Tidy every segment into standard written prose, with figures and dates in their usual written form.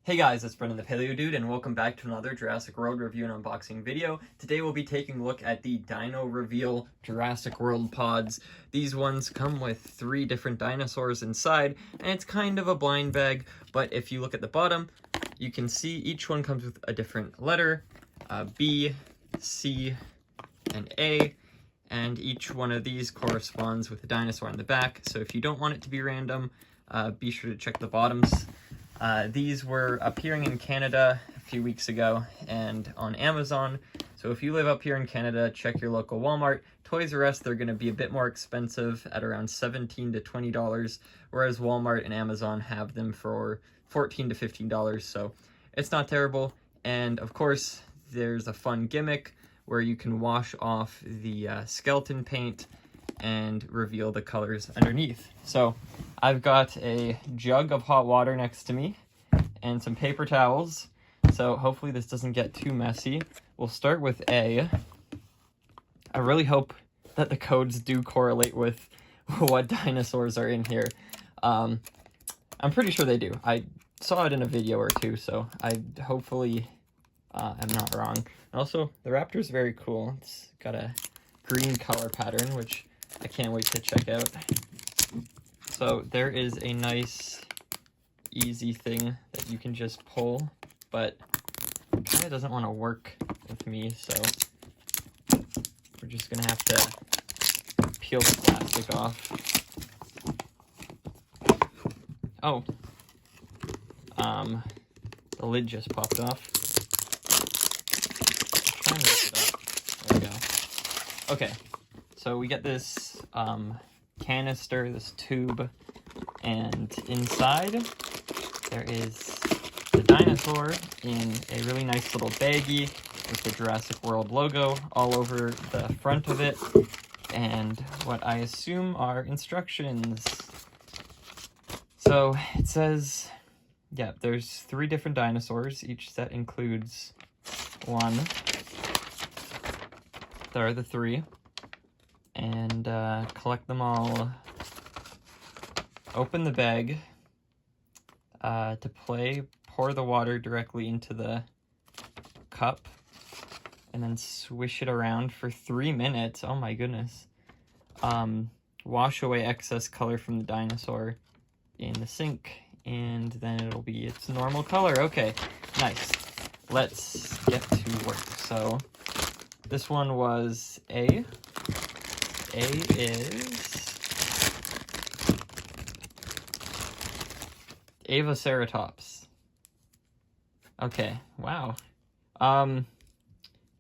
Hey guys, it's Brendan the Paleo Dude, and welcome back to another Jurassic World review and unboxing video. Today we'll be taking a look at the Dino Reveal Jurassic World pods. These ones come with 3 different dinosaurs inside, and it's kind of a blind bag, but if you look at the bottom, you can see each one comes with a different letter, B, C, and A, and each one of these corresponds with a dinosaur on the back, so if you don't want it to be random, be sure to check the bottoms. These were appearing in Canada a few weeks ago and on Amazon. So if you live up here in Canada, check your local Walmart. Toys R Us, they're going to be a bit more expensive at around $17 to $20, whereas Walmart and Amazon have them for $14 to $15. So it's not terrible. And of course, there's a fun gimmick where you can wash off the skeleton paint and reveal the colors underneath. So I've got a jug of hot water next to me and some paper towels, so hopefully this doesn't get too messy. We'll start with A. I really hope that the codes do correlate with what dinosaurs are in here. I'm pretty sure they do. I saw it in a video or two, so I hopefully am not wrong. And also, the raptor's very cool. It's got a green color pattern, which I can't wait to check out. So there is a nice, easy thing that you can just pull, but it kind of doesn't want to work with me, so we're just going to have to peel the plastic off. Oh, the lid just popped off. Try and lift it up. There we go. Okay. So we get this canister, this tube, and inside there is the dinosaur in a really nice little baggie with the Jurassic World logo all over the front of it, and what I assume are instructions. So it says, yeah, there's 3 different dinosaurs. Each set includes 1. There are the 3. And collect them all. Open the bag to play. Pour the water directly into the cup and then swish it around for 3 minutes. Oh my goodness. Wash away excess color from the dinosaur in the sink, and then it'll be its normal color. Okay, nice. Let's get to work. So this one was A. A is Elasmosaurus. Okay, wow. Can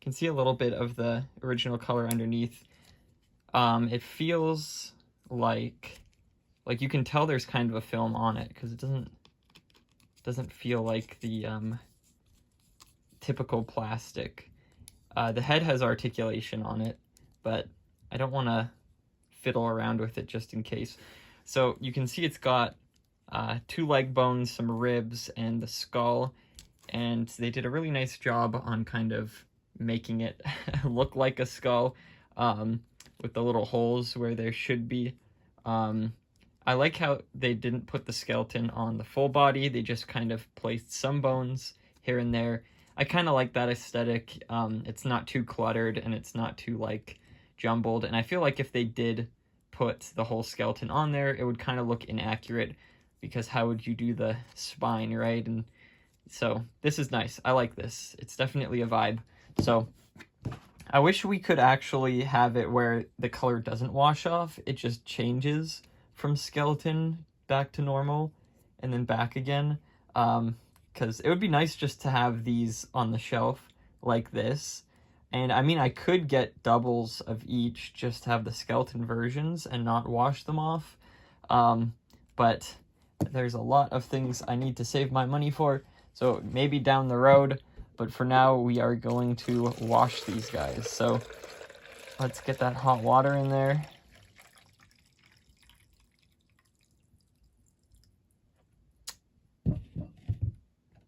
see a little bit of the original color underneath. It feels like you can tell there's kind of a film on it, because it doesn't feel like the typical plastic. The head has articulation on it, but I don't want to fiddle around with it just in case. So you can see it's got 2 leg bones, some ribs, and the skull. And they did a really nice job on kind of making it look like a skull, with the little holes where there should be. I like how they didn't put the skeleton on the full body. They just kind of placed some bones here and there. I kind of like that aesthetic. It's not too cluttered, and it's not too, jumbled, and I feel like if they did put the whole skeleton on there, it would kind of look inaccurate, because how would you do the spine, right? And so this is nice. I like this. It's definitely a vibe. So I wish we could actually have it where the color doesn't wash off. It just changes from skeleton back to normal and then back again, because it would be nice just to have these on the shelf like this. And I mean, I could get doubles of each, just have the skeleton versions and not wash them off. But there's a lot of things I need to save my money for, so maybe down the road. But for now, we are going to wash these guys. So let's get that hot water in there.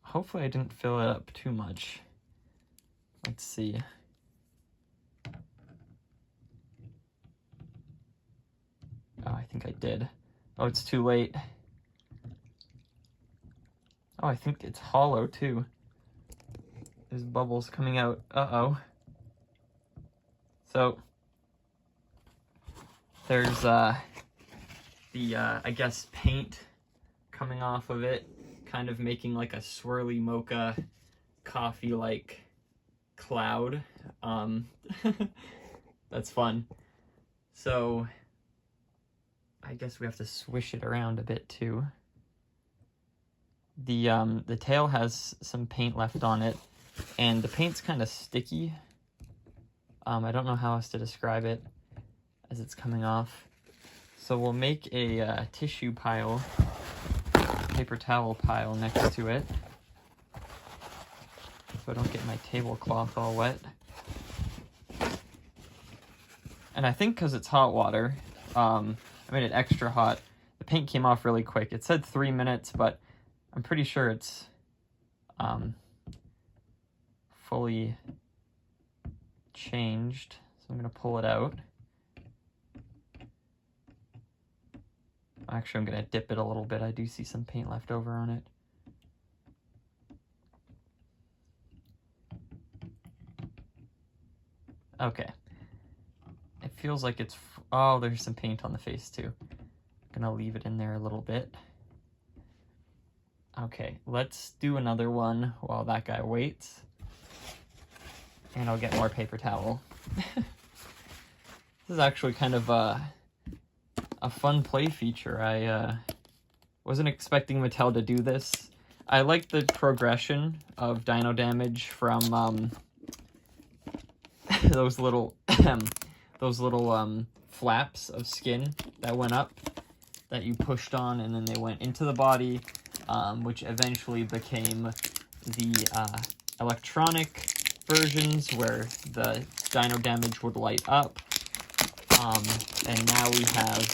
Hopefully I didn't fill it up too much. Let's see. Oh, I think I did. Oh, it's too late. Oh, I think it's hollow too. There's bubbles coming out. Uh-oh. So there's I guess paint coming off of it, kind of making like a swirly mocha coffee-like cloud. That's fun. So I guess we have to swish it around a bit too. The tail has some paint left on it, and the paint's kind of sticky. I don't know how else to describe it as it's coming off. So we'll make a tissue pile, paper towel pile next to it, so I don't get my tablecloth all wet. And I think because it's hot water, I made it extra hot. The paint came off really quick. It said 3 minutes, but I'm pretty sure it's fully changed. So I'm going to pull it out. Actually, I'm going to dip it a little bit. I do see some paint left over on it. Okay. It feels like it's... Oh, there's some paint on the face too. I'm going to leave it in there a little bit. Okay, let's do another one while that guy waits. And I'll get more paper towel. This is actually kind of a fun play feature. I wasn't expecting Mattel to do this. I like the progression of dino damage from those little flaps of skin that went up that you pushed on, and then they went into the body, which eventually became the electronic versions where the dino damage would light up. And now we have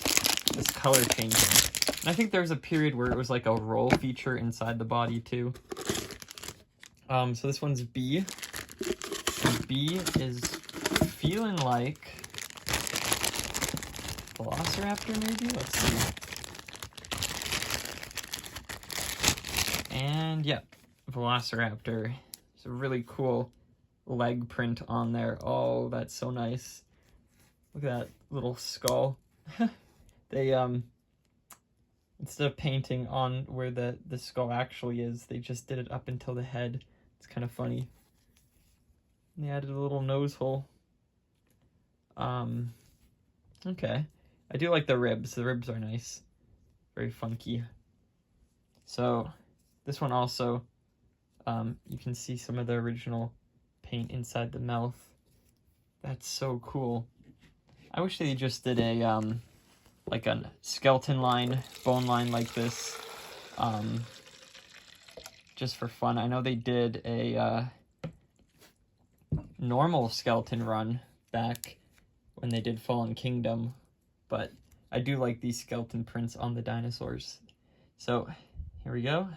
this color changing. And I think there's a period where it was like a roll feature inside the body too. So this one's B. And B is feeling like Velociraptor maybe? Let's see. And yep, Velociraptor. It's a really cool leg print on there. Oh, that's so nice. Look at that little skull. They instead of painting on where the skull actually is, they just did it up until the head. It's kind of funny. And they added a little nose hole. Okay. I do like the ribs. The ribs are nice. Very funky. So this one also, you can see some of the original paint inside the mouth. That's so cool. I wish they just did a like a skeleton line, bone line like this, just for fun. I know they did a normal skeleton run back when they did Fallen Kingdom, but I do like these skeleton prints on the dinosaurs. So here we go.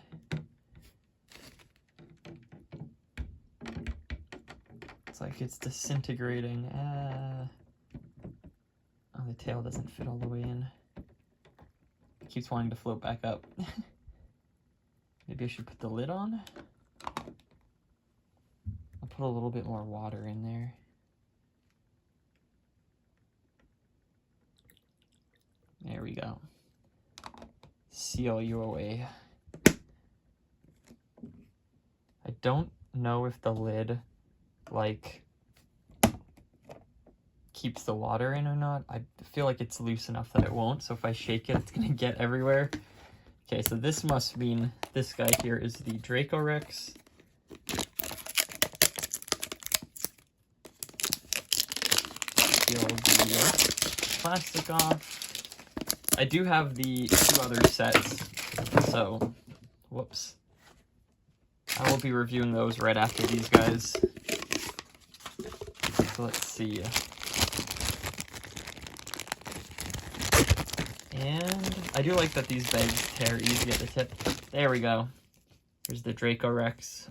It's like it's disintegrating. Oh, the tail doesn't fit all the way in. It keeps wanting to float back up. Maybe I should put the lid on? I'll put a little bit more water in there. There we go. Seal you away. I don't know if the lid, like, keeps the water in or not. I feel like it's loose enough that it won't, so if I shake it, it's gonna get everywhere. Okay, so this must mean this guy here is the Dracorex. Peel the plastic off. I do have the 2 other sets, so, whoops. I will be reviewing those right after these guys. So let's see. And I do like that these bags tear easy at the tip. There we go. Here's the Dracorex.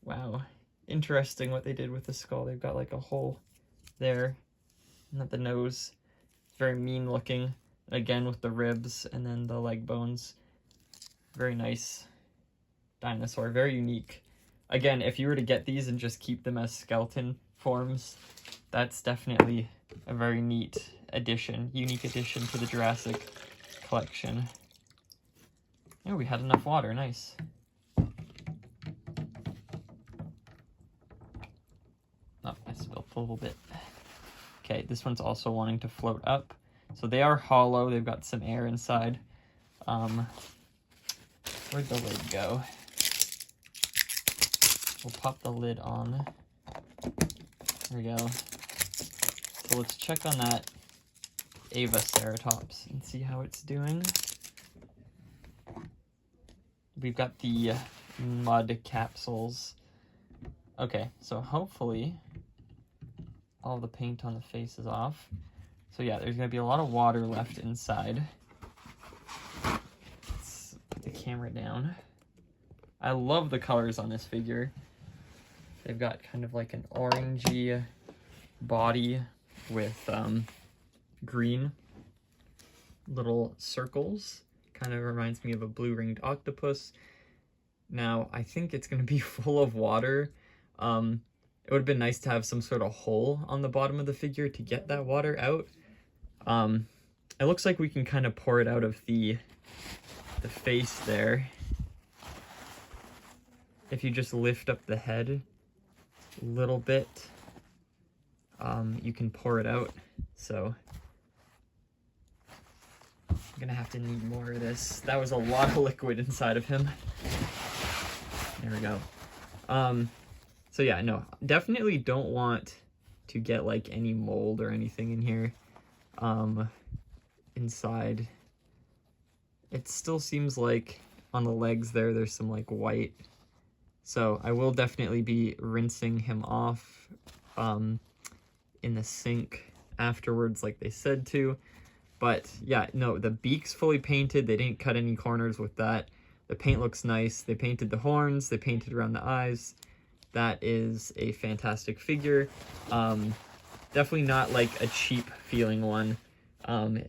Wow. Interesting what they did with the skull. They've got like a hole there, and at the nose. Very mean looking. Again with the ribs and then the leg bones. Very nice. dinosaur. Very unique. Again, if you were to get these and just keep them as skeleton forms, that's definitely a very neat addition, unique addition to the Jurassic collection. Oh, we had enough water, nice. Oh, I spilled a little bit. Okay, this one's also wanting to float up. So they are hollow, they've got some air inside. Where'd the lid go? We'll pop the lid on. There we go. So let's check on that Elasmosaurus and see how it's doing. We've got the mud capsules. Okay, so hopefully all the paint on the face is off. So yeah, there's gonna be a lot of water left inside. Let's put the camera down. I love the colors on this figure. They've got kind of like an orangey body with green little circles. Kind of reminds me of a blue-ringed octopus. Now, I think it's going to be full of water. It would have been nice to have some sort of hole on the bottom of the figure to get that water out. It looks like we can kind of pour it out of the face there. If you just lift up the head a little bit, you can pour it out. So I'm gonna have to need more of this. That was a lot of liquid inside of him. There we go. So yeah, no, definitely don't want to get like any mold or anything in here. Inside, it still seems like on the legs there's some like white. So I will definitely be rinsing him off in the sink afterwards like they said to. But yeah, no, the beak's fully painted. They didn't cut any corners with that. The paint looks nice. They painted the horns. They painted around the eyes. That is a fantastic figure. Definitely not like a cheap feeling one.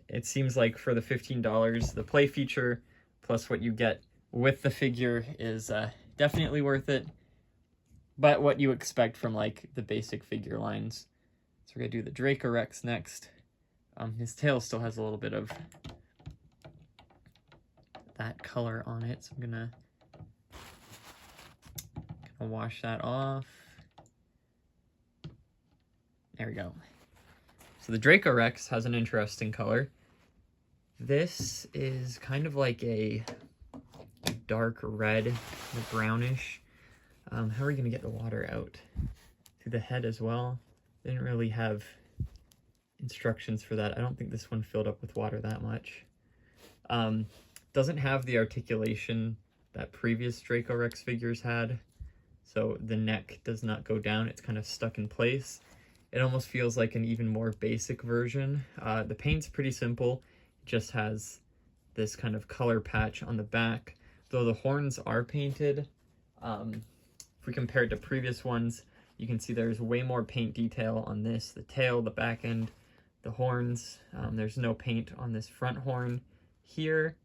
It seems like for the $15, the play feature plus what you get with the figure is definitely worth it. But what you expect from like the basic figure lines. So we're gonna do the Dracorex next. His tail still has a little bit of that color on it, so I'm gonna wash that off. There we go. So the Dracorex has an interesting color. This is kind of like a dark red, brownish. How are we gonna get the water out? Through the head as well. They didn't really have instructions for that. I don't think this one filled up with water that much. Doesn't have the articulation that previous Dracorex figures had. So the neck does not go down. It's kind of stuck in place. It almost feels like an even more basic version. The paint's pretty simple. It just has this kind of color patch on the back. Though the horns are painted, if we compare it to previous ones, you can see there's way more paint detail on this. The tail, the back end, the horns. There's no paint on this front horn here,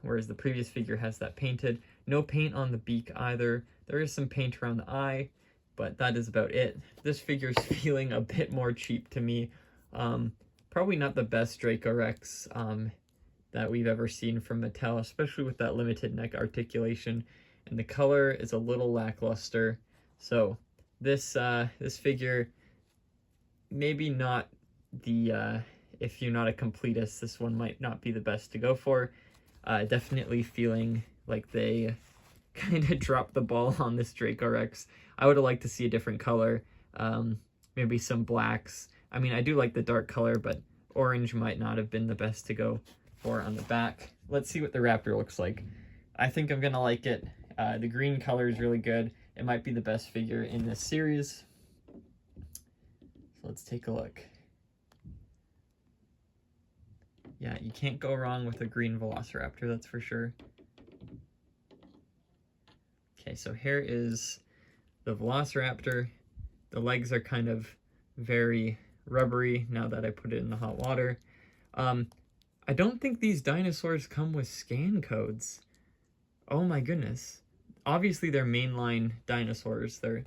whereas the previous figure has that painted. No paint on the beak either. There is some paint around the eye, but that is about it. This figure's feeling a bit more cheap to me. Probably not the best Dracorex that we've ever seen from Mattel, especially with that limited neck articulation. And the color is a little lackluster. So this figure, maybe not the, if you're not a completist, this one might not be the best to go for. Definitely feeling like they kind of dropped the ball on this Dracorex. I would have liked to see a different color, maybe some blacks. I mean, I do like the dark color, but orange might not have been the best to go for on the back. Let's see what the Raptor looks like. I think I'm gonna like it. The green color is really good. It might be the best figure in this series. So let's take a look. Yeah, you can't go wrong with a green Velociraptor, that's for sure. Okay, so here is the Velociraptor. The legs are kind of very rubbery now that I put it in the hot water. I don't think these dinosaurs come with scan codes. Oh my goodness. obviously they're mainline dinosaurs. They're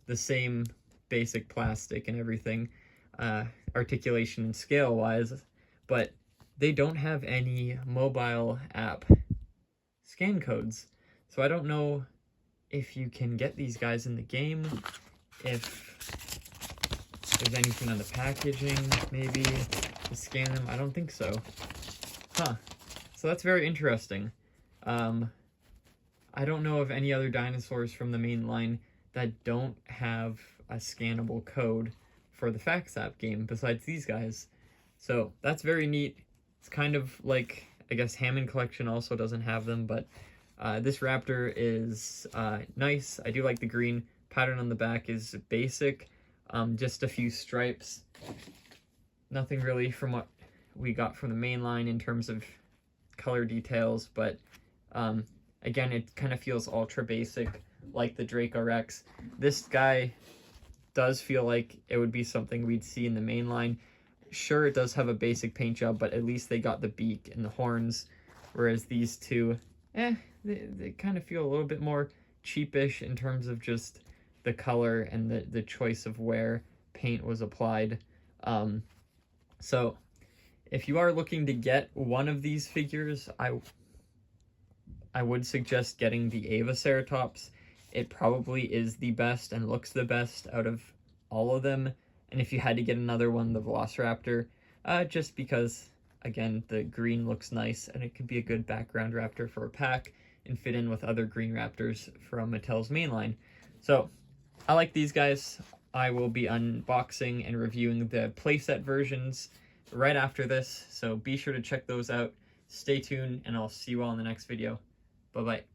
the same basic plastic and everything, articulation and scale wise, but they don't have any mobile app scan codes. So I don't know if you can get these guys in the game, if there's anything on the packaging maybe to scan them. I don't think so. Huh. So that's very interesting. I don't know of any other dinosaurs from the main line that don't have a scannable code for the Facts app game besides these guys. So that's very neat. It's kind of like, I guess Hammond Collection also doesn't have them, but this raptor is nice. I do like the green pattern on the back is basic, just a few stripes. Nothing really from what we got from the main line in terms of color details, but again, it kind of feels ultra basic like the Dracorex. This guy does feel like it would be something we'd see in the main line. Sure, it does have a basic paint job, but at least they got the beak and the horns, whereas these two, they kind of feel a little bit more cheapish in terms of just the color and the choice of where paint was applied. So if you are looking to get one of these figures, I would suggest getting the Elasmosaurus. It probably is the best and looks the best out of all of them. And if you had to get another one, the Velociraptor, just because, again, the green looks nice and it could be a good background raptor for a pack and fit in with other green raptors from Mattel's mainline. So I like these guys. I will be unboxing and reviewing the playset versions right after this, so be sure to check those out. Stay tuned, and I'll see you all in the next video. Bye-bye.